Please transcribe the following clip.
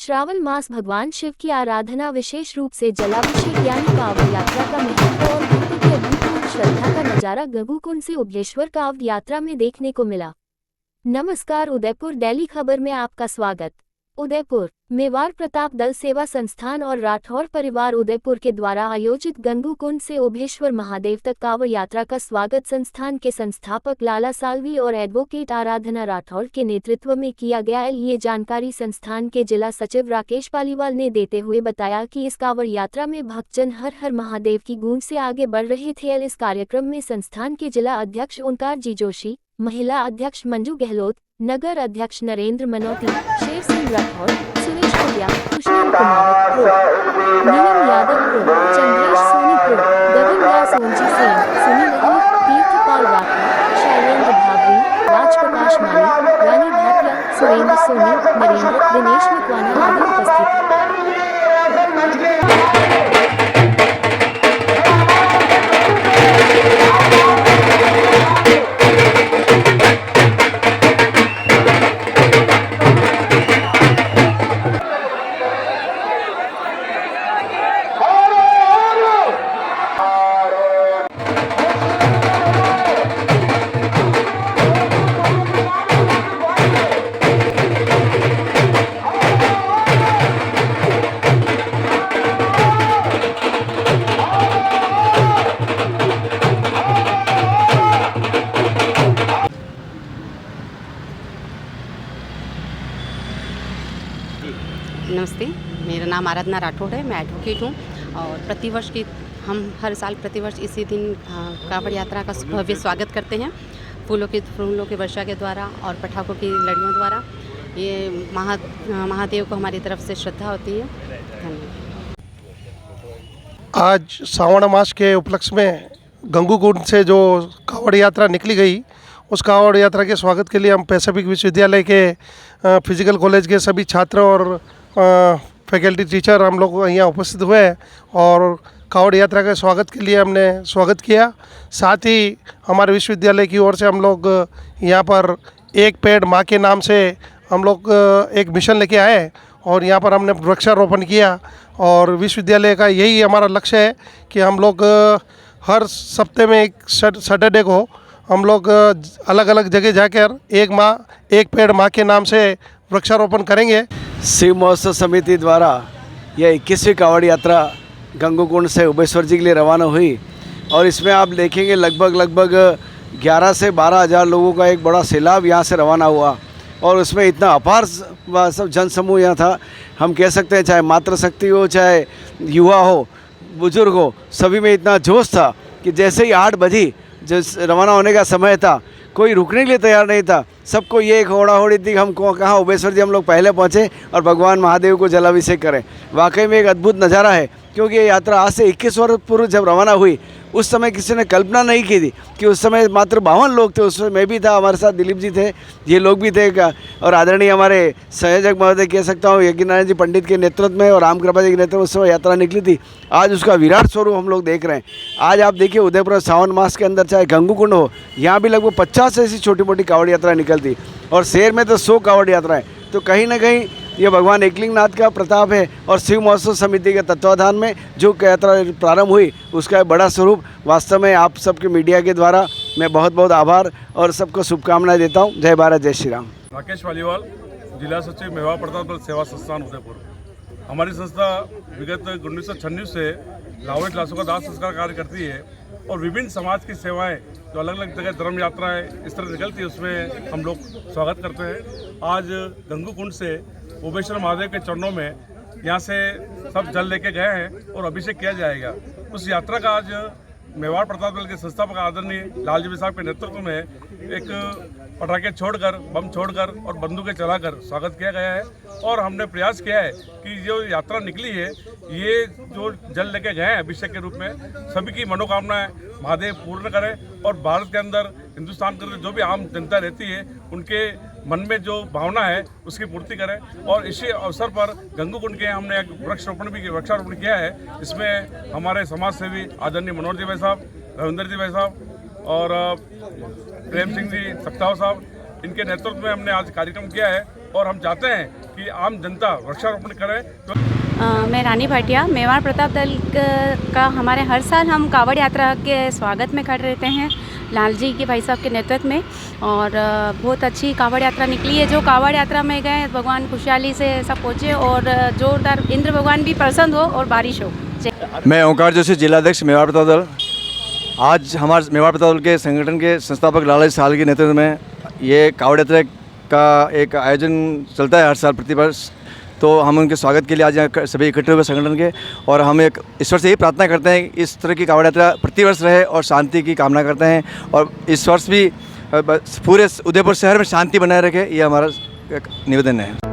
श्रावण मास भगवान शिव की आराधना विशेष रूप से जलाभिषेक यानी कांवड़ यात्रा का महत्व और भक्ति की अभूतपूर्व श्रद्धा का नजारा गंगूकुंड से उदयेश्वर कांवड़ यात्रा में देखने को मिला। नमस्कार, उदयपुर डेली खबर में आपका स्वागत। उदयपुर मेवाड़ प्रताप दल सेवा संस्थान और राठौर परिवार उदयपुर के द्वारा आयोजित गंगूकुंड से ओभेश्वर महादेव तक कांवड़ यात्रा का स्वागत संस्थान के संस्थापक लाला साल्वी और एडवोकेट आराधना राठौर के नेतृत्व में किया गया है। ये जानकारी संस्थान के जिला सचिव राकेश पालीवाल ने देते हुए बताया कि इस कांवड़ यात्रा में भक्तजन हर हर महादेव की गूंज से आगे बढ़ रहे थे। इस कार्यक्रम में संस्थान के जिला अध्यक्ष ओंकार जी जोशी, महिला अध्यक्ष मंजू गहलोत, नगर अध्यक्ष नरेंद्र मनोती, शेर सिंह राठौर, सुरेश कुलिया, कृष्ण कुमावत, नीलम यादव, चंद्रेश सोनी, गगन व्यास, ओंजी सेन, सुनील अहिर, तीर्थपाल राठौर, शैलेंद्र भावरी, राजप्रकाश माली, रानी भाटिया, सुरेंद्र सोनी, नरेंद्र, दिनेश मकवाना आदि उपस्थित। नमस्ते, मेरा नाम आराधना राठौड़ है। मैं एडवोकेट हूँ और प्रतिवर्ष की हम हर साल प्रतिवर्ष इसी दिन कांवड़ यात्रा का भव्य स्वागत करते हैं फूलों के वर्षा के द्वारा और पटाखों की लड़ियों द्वारा। ये महादेव को हमारी तरफ से श्रद्धा होती है। धन्यवाद। आज श्रावण मास के उपलक्ष्य में गंगूकुंड से जो कांवड़ यात्रा निकली गई, उस कांवड़ यात्रा के स्वागत के लिए हम पैसिफिक विश्वविद्यालय के फिजिकल कॉलेज के सभी छात्र और फैकल्टी टीचर हम लोग यहाँ उपस्थित हुए और कांवड़ यात्रा के स्वागत के लिए हमने स्वागत किया। साथ ही हमारे विश्वविद्यालय की ओर से हम लोग यहाँ पर एक पेड़ माँ के नाम से हम लोग एक मिशन लेके आए और यहाँ पर हमने वृक्षारोपण किया। और विश्वविद्यालय का यही हमारा लक्ष्य है कि हम लोग हर सप्ताह में एक सैटरडे को हम लोग अलग अलग जगह जाकर एक पेड़ माँ के नाम से वृक्षारोपण करेंगे। शिव महोत्सव समिति द्वारा यह 21वीं कांवड़ यात्रा गंगूकुंड से ओभेश्वर जी के लिए रवाना हुई और इसमें आप देखेंगे लगभग 11 से 12 हज़ार लोगों का एक बड़ा सैलाब यहाँ से रवाना हुआ और उसमें इतना अपार सब जनसमूह यहाँ था। हम कह सकते हैं चाहे मातृशक्ति हो, चाहे युवा हो, बुजुर्ग हो, सभी में इतना जोश था कि जैसे ही 8 बजी जो रवाना होने का समय था, कोई रुकने के लिए तैयार नहीं था। सबको ये एक होड़ा-होड़ी थी कि हम कहाँ ओभेश्वर जी हम लोग पहले पहुँचे और भगवान महादेव को जलाभिषेक करें। वाकई में एक अद्भुत नज़ारा है, क्योंकि ये यात्रा आज से 21 वर्ष पूर्व जब रवाना हुई उस समय किसी ने कल्पना नहीं की थी कि उस समय मात्र 52 लोग थे। उस समय मैं भी था, हमारे साथ दिलीप जी थे, ये लोग भी थे और आदरणीय हमारे संयोजक महोदय कह सकता हूँ यज्ञनारायण जी पंडित के नेतृत्व में और राम कृपा जी के नेतृत्व में उस समय यात्रा निकली थी। आज उसका विराट स्वरूप हम लोग देख रहे हैं। आज आप देखिए उदयपुर सावन मास के अंदर चाहे गंगूकुंड हो, यहाँ भी लगभग 50 ऐसी छोटी मोटी कांवड़ यात्राएँ निकलती और शहर में तो 100 कांवड़ यात्राएँ। तो कहीं ना कहीं ये भगवान एकलिंगनाथ का प्रताप है और शिव महोत्सव समिति के तत्वाधान में जो यात्रा प्रारंभ हुई उसका बड़ा स्वरूप। वास्तव में आप सबके मीडिया के द्वारा मैं बहुत बहुत आभार और सबको शुभकामनाएं देता हूं। जय भारत, जय श्री राम। राकेश पालीवाल, जिला सचिव मेवाड़ प्रताप दल सेवा संस्थान उदयपुर। हमारी संस्था विगत 1996 से लावणी क्लासों का दाह संस्कार कार्य करती है और विभिन्न समाज की सेवाएं जो अलग अलग जगह धर्म यात्राएं इस तरह निकलती है उसमें हम लोग स्वागत करते हैं। आज गंगूकुंड से ओभेश्वर महादेव के चरणों में यहाँ से सब जल लेके गए हैं और अभिषेक किया जाएगा। उस यात्रा का आज मेवाड़ प्रताप दल के संस्थापक आदरणीय लालजी साहब के नेतृत्व में एक पटाखे छोड़कर, बम छोड़कर और बंदूकें चलाकर स्वागत किया गया है। और हमने प्रयास किया है कि जो यात्रा निकली है, ये जो जल लेके गए हैं अभिषेक के रूप में, सभी की मनोकामनाएं महादेव पूर्ण करें और भारत के अंदर, हिंदुस्तान के अंदर जो भी आम जनता रहती है उनके मन में जो भावना है उसकी पूर्ति करें। और इसी अवसर पर गंगूकुंड के हमने एक वृक्षारोपण किया है। इसमें हमारे समाज सेवी आदरणीय मनोहर जी भाई साहब, रविंदर जी भाई साहब और प्रेम सिंह जी सक्ताव साहब, इनके नेतृत्व में हमने आज कार्यक्रम किया है। और हम चाहते हैं कि आम जनता वृक्षारोपण करे। तो मैं रानी भाटिया, मेवाड़ प्रताप दल का हमारे हर साल हम कावड़ यात्रा के स्वागत में खड़े रहते हैं लाल जी के भाई साहब के नेतृत्व में, और बहुत अच्छी कावड़ यात्रा निकली है। जो कावड़ यात्रा में गए भगवान खुशहाली से सब पहुँचे और जोरदार इंद्र भगवान भी प्रसन्न हो और बारिश हो। मैं ओंकार जोशी, जिलाध्यक्ष मेवाड़ प्रताप दल। आज हमारे मेवाड़ प्रताप दल के संगठन के संस्थापक लाला साल के नेतृत्व में ये कावड़ यात्रा का एक आयोजन चलता है हर साल प्रतिवर्ष। तो हम उनके स्वागत के लिए आज यहाँ सभी इकट्ठे हुए संगठन के, और हम एक ईश्वर से यही प्रार्थना करते हैं इस तरह की कावड़ यात्रा प्रतिवर्ष रहे और शांति की कामना करते हैं, और इस वर्ष भी पूरे उदयपुर शहर में शांति बनाए रखे, ये हमारा एक निवेदन है।